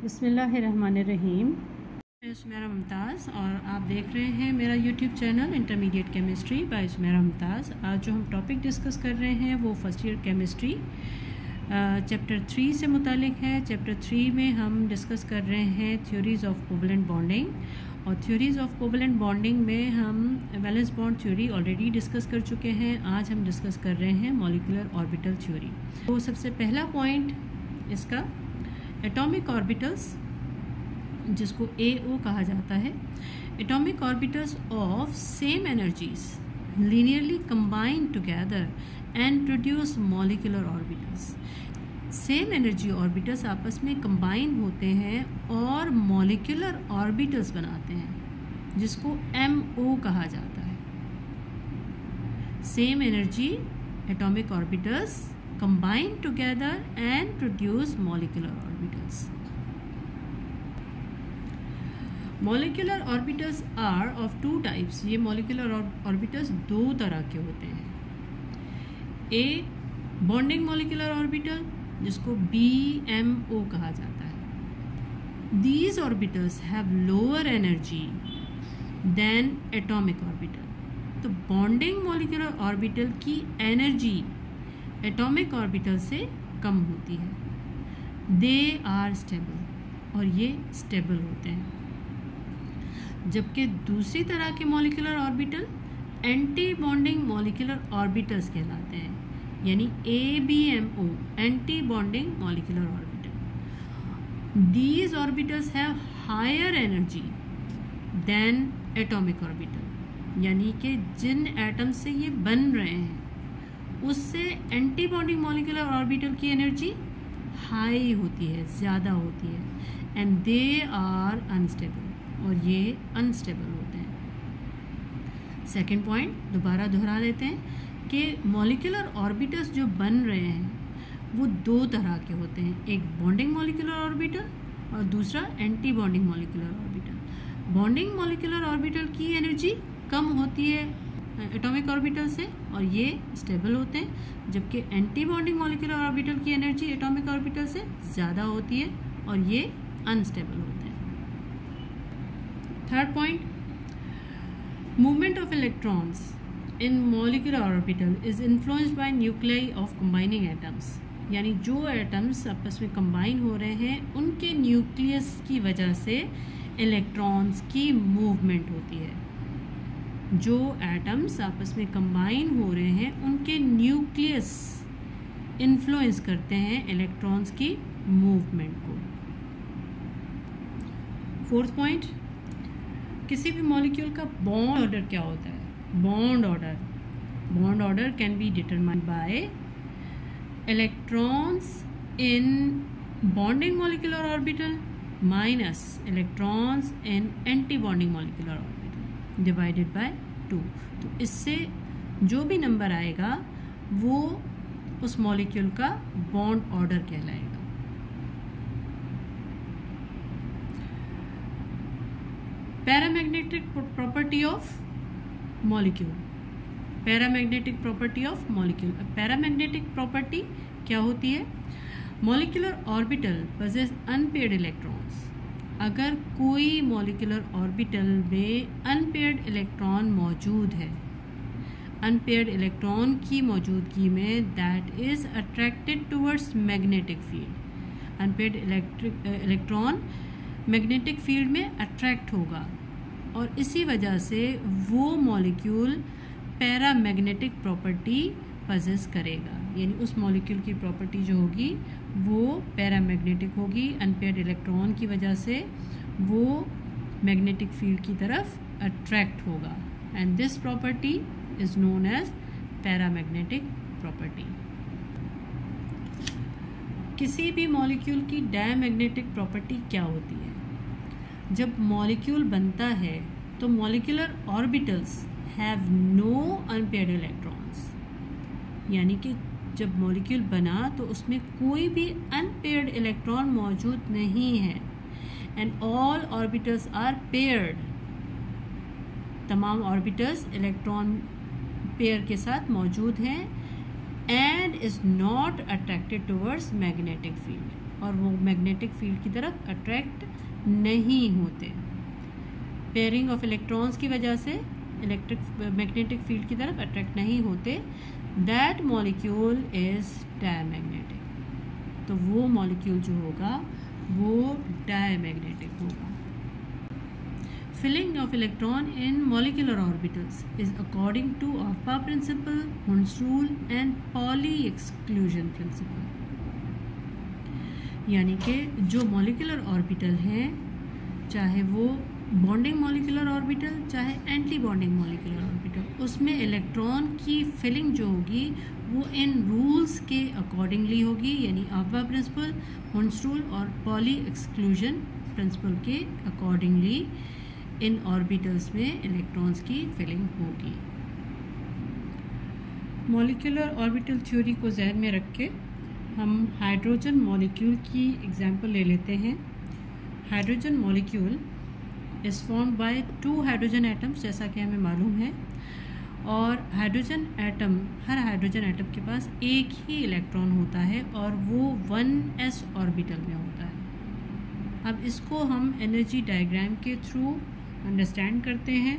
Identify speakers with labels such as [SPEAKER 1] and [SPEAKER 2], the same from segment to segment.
[SPEAKER 1] बिस्मिल्लाहिर्रहमानिर्रहीम। मैं सुमेरा मुमताज़ और आप देख रहे हैं मेरा YouTube channel intermediate chemistry by Sumera Mumtaz. आज जो हम टॉपिक डिस्कस कर रहे हैं वो फर्स्ट ईयर केमिस्ट्री चैप्टर 3 से मुतालिक है। चैप्टर 3 में हम डिस्कस कर रहे हैं थ्योरीज़ ऑफ कोवलेंट बॉन्डिंग, और थ्योरीज़ ऑफ कोवलेंट बॉन्डिंग में हम valence bond theory already discuss कर चुके हैं। आज हम डिस्कस कर रहे हैं मॉलिक्यूलर ऑर्बिटल थ्योरी। तो सबसे पहला पॉइंट इसका एटॉमिक ऑर्बिटल्स, जिसको AO कहा जाता है। Atomic orbitals of same energies linearly combine together and produce molecular orbitals. Same energy orbitals आपस में कंबाइन होते हैं और मॉलिक्यूलर ऑर्बिटल्स बनाते हैं, जिसको MO कहा जाता है। Same energy atomic orbitals combine together and produce molecular orbitals. Molecular orbitals are of two types. ये molecular orbitals दो तरह के होते हैं। A bonding molecular orbital, जिसको BMO कहा जाता है। These orbitals have lower energy than atomic orbital. तो bonding molecular orbital की energy एटॉमिक ऑर्बिटल से कम होती है। दे आर स्टेबल, और ये स्टेबल होते हैं। जबकि दूसरी तरह के molecular orbital anti bonding molecular orbitals कहलाते हैं, यानी ABMO anti bonding molecular orbital. These orbitals have higher energy than atomic orbital, यानी कि जिन एटम से ये बन रहे हैं उससे एंटी बॉन्डिंग मॉलिक्यूलर ऑर्बिटल की एनर्जी हाई होती है, ज़्यादा होती है। एंड दे आर अनस्टेबल, और ये अनस्टेबल होते हैं। सेकेंड पॉइंट दोबारा दोहरा लेते हैं कि मॉलिक्यूलर ऑर्बिटल्स जो बन रहे हैं वो दो तरह के होते हैं, एक बॉन्डिंग मॉलिक्यूलर ऑर्बिटल और दूसरा anti bonding molecular orbital. Bonding molecular orbital की एनर्जी कम होती है एटॉमिक ऑर्बिटल से, और ये स्टेबल होते हैं, जबकि एंटी बॉन्डिंग मॉलिक्यूलर ऑर्बिटल की एनर्जी एटॉमिक ऑर्बिटल से ज़्यादा होती है और ये अनस्टेबल होते हैं। Third point, movement of electrons in molecular orbital is influenced by nuclei of combining atoms, यानी जो एटम्स आपस में कंबाइन हो रहे हैं उनके न्यूक्लियस की वजह से इलेक्ट्रॉन्स की मूवमेंट होती है। जो एटम्स आपस में कंबाइन हो रहे हैं उनके न्यूक्लियस इन्फ्लुएंस करते हैं इलेक्ट्रॉन्स की मूवमेंट को। फोर्थ पॉइंट, किसी भी मॉलिक्यूल का बॉन्ड ऑर्डर क्या होता है? Bond order can be determined by electrons in bonding molecular orbital minus electrons in anti bonding molecular orbital divided by 2। तो इससे जो भी नंबर आएगा वो उस मॉलिक्यूल का बॉन्ड ऑर्डर कहलाएगा। Paramagnetic property of molecule. Paramagnetic property of molecule. Paramagnetic property क्या होती है? Molecular orbital possess unpaired electrons. अगर कोई मॉलिक्यूलर ऑर्बिटल में अनपेयर्ड इलेक्ट्रॉन मौजूद है, अनपेयर्ड इलेक्ट्रॉन की मौजूदगी में that is attracted towards magnetic field. Unpaired electron magnetic field में अट्रैक्ट होगा और इसी वजह से वो मॉलिक्यूल पैरामैग्नेटिक प्रॉपर्टी पजेस करेगा, यानी उस मॉलिक्यूल की प्रॉपर्टी जो होगी वो पैरामैग्नेटिक होगी। अनपेयर्ड इलेक्ट्रॉन की वजह से वो मैग्नेटिक फील्ड की तरफ अट्रैक्ट होगा, and this property is known as paramagnetic property. किसी भी मॉलिक्यूल की डायमैग्नेटिक प्रॉपर्टी क्या होती है? जब मॉलिक्यूल बनता है तो molecular orbitals have no unpaired electrons, यानी कि जब मॉलिक्यूल बना तो उसमें कोई भी अनपेयर्ड इलेक्ट्रॉन मौजूद नहीं है, and all orbitals are paired. तमाम ऑर्बिटल्स इलेक्ट्रॉन पेयर के साथ मौजूद हैं, and is not attracted towards magnetic field. और वो मैग्नेटिक फील्ड की तरफ अट्रैक्ट नहीं होते। पेयरिंग ऑफ इलेक्ट्रॉन्स की वजह से मैग्नेटिक फील्ड की तरफ अट्रैक्ट नहीं होते। That molecule is diamagnetic. तो वो मॉलिक्यूल जो होगा वो डायमैग्नेटिक होगा। Filling of electron in molecular orbitals is according to Aufbau principle, Hund's rule and Pauli exclusion principle. यानी कि जो मॉलिक्यूलर ऑर्बिटल हैं, चाहे वो बॉन्डिंग मॉलिक्यूलर ऑर्बिटल चाहे एंटी बॉन्डिंग मॉलिक्यूलर ऑर्बिटल, उसमें इलेक्ट्रॉन की फिलिंग जो होगी वो इन रूल्स के अकॉर्डिंगली होगी, यानी ऑफ्बा प्रिंसिपल, हुंड्स रूल और पॉली एक्सक्लूजन प्रिंसिपल के अकॉर्डिंगली इन ऑर्बिटल्स में इलेक्ट्रॉन्स की फिलिंग होगी। मॉलिक्यूलर ऑर्बिटल थ्योरी को जहन में रख के हम हाइड्रोजन मॉलिक्यूल की एग्जांपल ले लेते हैं। Hydrogen molecule is formed by 2 hydrogen atoms, जैसा कि हमें मालूम है, और हाइड्रोजन एटम, हर हाइड्रोजन एटम के पास एक ही इलेक्ट्रॉन होता है और वो 1s ऑर्बिटल में होता है। अब इसको हम एनर्जी डायग्राम के थ्रू अंडरस्टैंड करते हैं।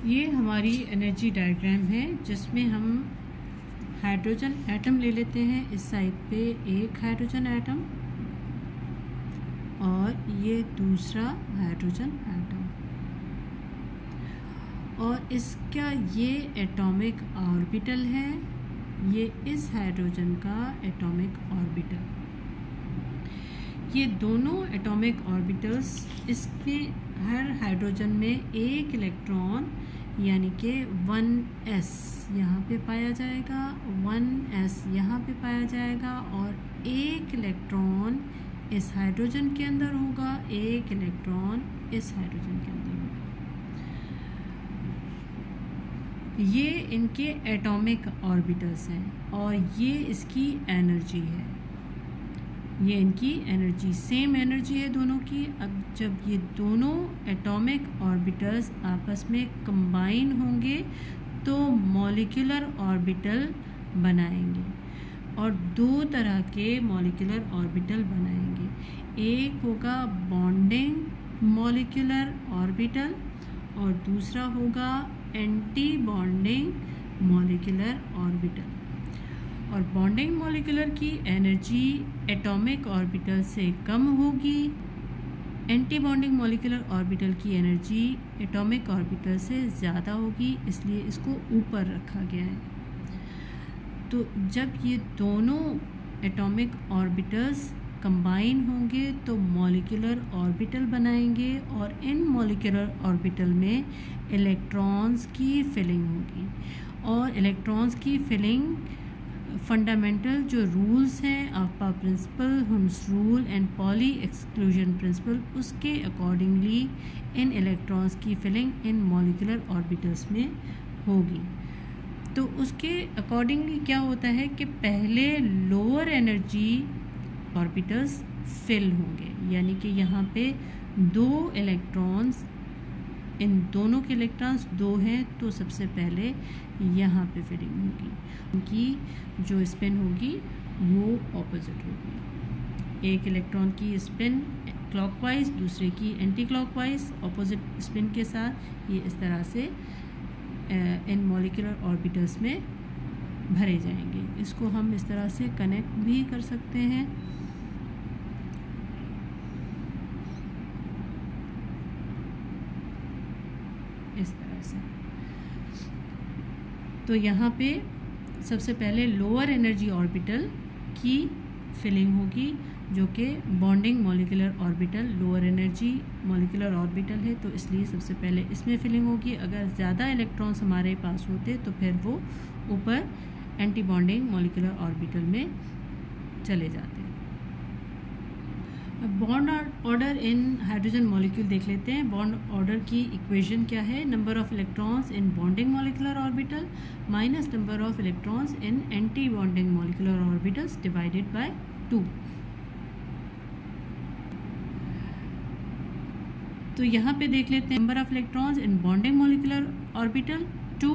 [SPEAKER 1] ये हमारी एनर्जी डायग्राम है जिसमें हम हाइड्रोजन एटम ले लेते हैं। इस साइड पे एक हाइड्रोजन एटम और ये दूसरा हाइड्रोजन एटम, और इसका ये एटॉमिक ऑर्बिटल है, ये इस हाइड्रोजन का एटॉमिक ऑर्बिटल। ये दोनों एटॉमिक ऑर्बिटल्स, इसमें हर हाइड्रोजन में एक इलेक्ट्रॉन यानी कि 1s यहाँ पे पाया जाएगा, 1s यहाँ पे पाया जाएगा, और एक इलेक्ट्रॉन इस हाइड्रोजन के अंदर होगा, एक इलेक्ट्रॉन इस हाइड्रोजन के अंदर होगा। ये इनके एटॉमिक ऑर्बिटल्स हैं और ये इसकी एनर्जी है, ये इनकी एनर्जी, सेम एनर्जी है दोनों की। अब जब ये दोनों एटॉमिक ऑर्बिटल्स आपस में कंबाइन होंगे तो मॉलिक्यूलर ऑर्बिटल बनाएंगे, और 2 तरह के मॉलिक्यूलर ऑर्बिटल बनाएंगे। एक होगा बॉन्डिंग मॉलिक्यूलर ऑर्बिटल और दूसरा होगा एंटी बॉन्डिंग मॉलिक्यूलर ऑर्बिटल। और बॉन्डिंग मॉलिक्यूलर की एनर्जी एटॉमिक ऑर्बिटल से कम होगी, एंटी बॉन्डिंग मॉलिक्यूलर ऑर्बिटल की एनर्जी एटॉमिक ऑर्बिटल से ज़्यादा होगी, इसलिए इसको ऊपर रखा गया है। तो जब ये दोनों एटॉमिक ऑर्बिटल्स कंबाइन होंगे तो मॉलिक्यूलर ऑर्बिटल बनाएंगे, और इन मॉलिक्यूलर ऑर्बिटल में इलेक्ट्रॉन्स की फिलिंग होगी। और इलेक्ट्रॉन्स की फिलिंग फंडामेंटल जो रूल्स हैं, Aufbau principle, Hund's rule and Pauli exclusion principle, उसके अकॉर्डिंगली इन इलेक्ट्रॉन्स की फिलिंग इन मॉलिक्यूलर ऑर्बिटल्स में होगी। तो उसके अकॉर्डिंगली क्या होता है कि पहले लोअर एनर्जी ऑर्बिटल्स फिल होंगे, यानी कि यहाँ पे 2 इलेक्ट्रॉन्स, इन दोनों के इलेक्ट्रॉन्स 2 हैं, तो सबसे पहले यहाँ पे फिलिंग होगी। उनकी जो स्पिन होगी वो ऑपोजिट होगी। एक इलेक्ट्रॉन की स्पिन क्लॉकवाइज, दूसरे की एंटी क्लॉकवाइज, ऑपोजिट स्पिन के साथ। ये इस तरह से इन मॉलिक्यूलर ऑर्बिटल्स में भरे जाएंगे। इसको हम इस तरह से कनेक्ट भी कर सकते हैं। इस तरह से। तो यहाँ पे सबसे पहले लोअर एनर्जी ऑर्बिटल की फिलिंग होगी, जो कि bonding molecular orbital lower energy molecular orbital है, तो इसलिए सबसे पहले इसमें फिलिंग होगी। अगर ज़्यादा इलेक्ट्रॉन्स हमारे पास होते तो फिर वो ऊपर एंटी बॉन्डिंग मॉलिक्यूलर ऑर्बिटल में चले जाते। Bond order in hydrogen molecule देख लेते हैं। बॉन्ड ऑर्डर की इक्वेशन क्या है? Number of electrons in bonding molecular orbital minus number of electrons in anti bonding molecular orbitals divided by 2। तो यहाँ पे देख लेते हैं number of electrons in bonding molecular orbital 2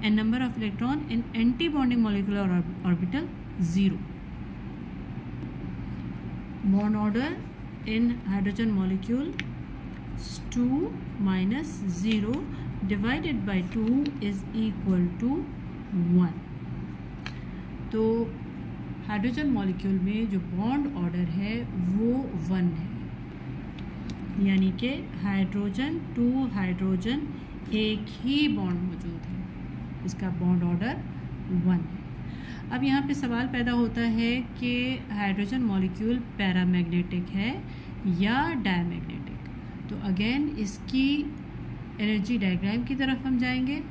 [SPEAKER 1] and number of electron in anti bonding molecular orbital 0। bond order in hydrogen molecule 2 minus 0 divided by 2 is equal to 1. तो hydrogen molecule में जो bond order है वो 1 है, यानी कि hydrogen to hydrogen एक ही bond मौजूद है, इसका बॉन्ड ऑर्डर 1 है. अब यहाँ पे सवाल पैदा होता है कि हाइड्रोजन मॉलिक्यूल पैरामैग्नेटिक है या डायमैग्नेटिक. तो अगेन इसकी एनर्जी डायग्राम की तरफ हम जाएंगे.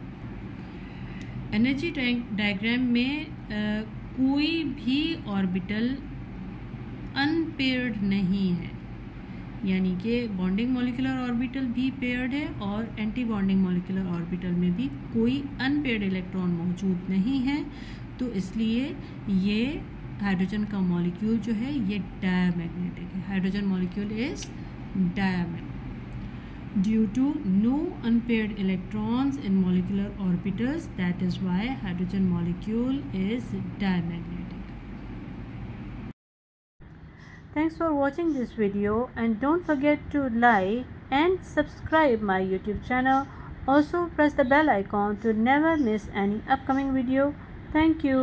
[SPEAKER 1] एनर्जी डायग्राम में कोई भी ऑर्बिटल अनपेयर्ड नहीं है, यानी कि बॉन्डिंग मॉलिक्यूलर ऑर्बिटल भी पेयर्ड है और एंटी बॉन्डिंग मॉलिक्यूलर ऑर्बिटल में भी कोई अनपेयर्ड इलेक्ट्रॉन मौजूद नहीं है. तो इसलिए ये हाइड्रोजन का मॉलिक्यूल जो है ये डायमैग्नेटिक है. Hydrogen molecule is diamagnetic due to no unpaired electrons in molecular orbitals. That is why hydrogen molecule is diamagnetic. Thanks for watching this video and don't forget to like and subscribe my YouTube channel. Also press the bell icon to never miss any upcoming video. Thank you.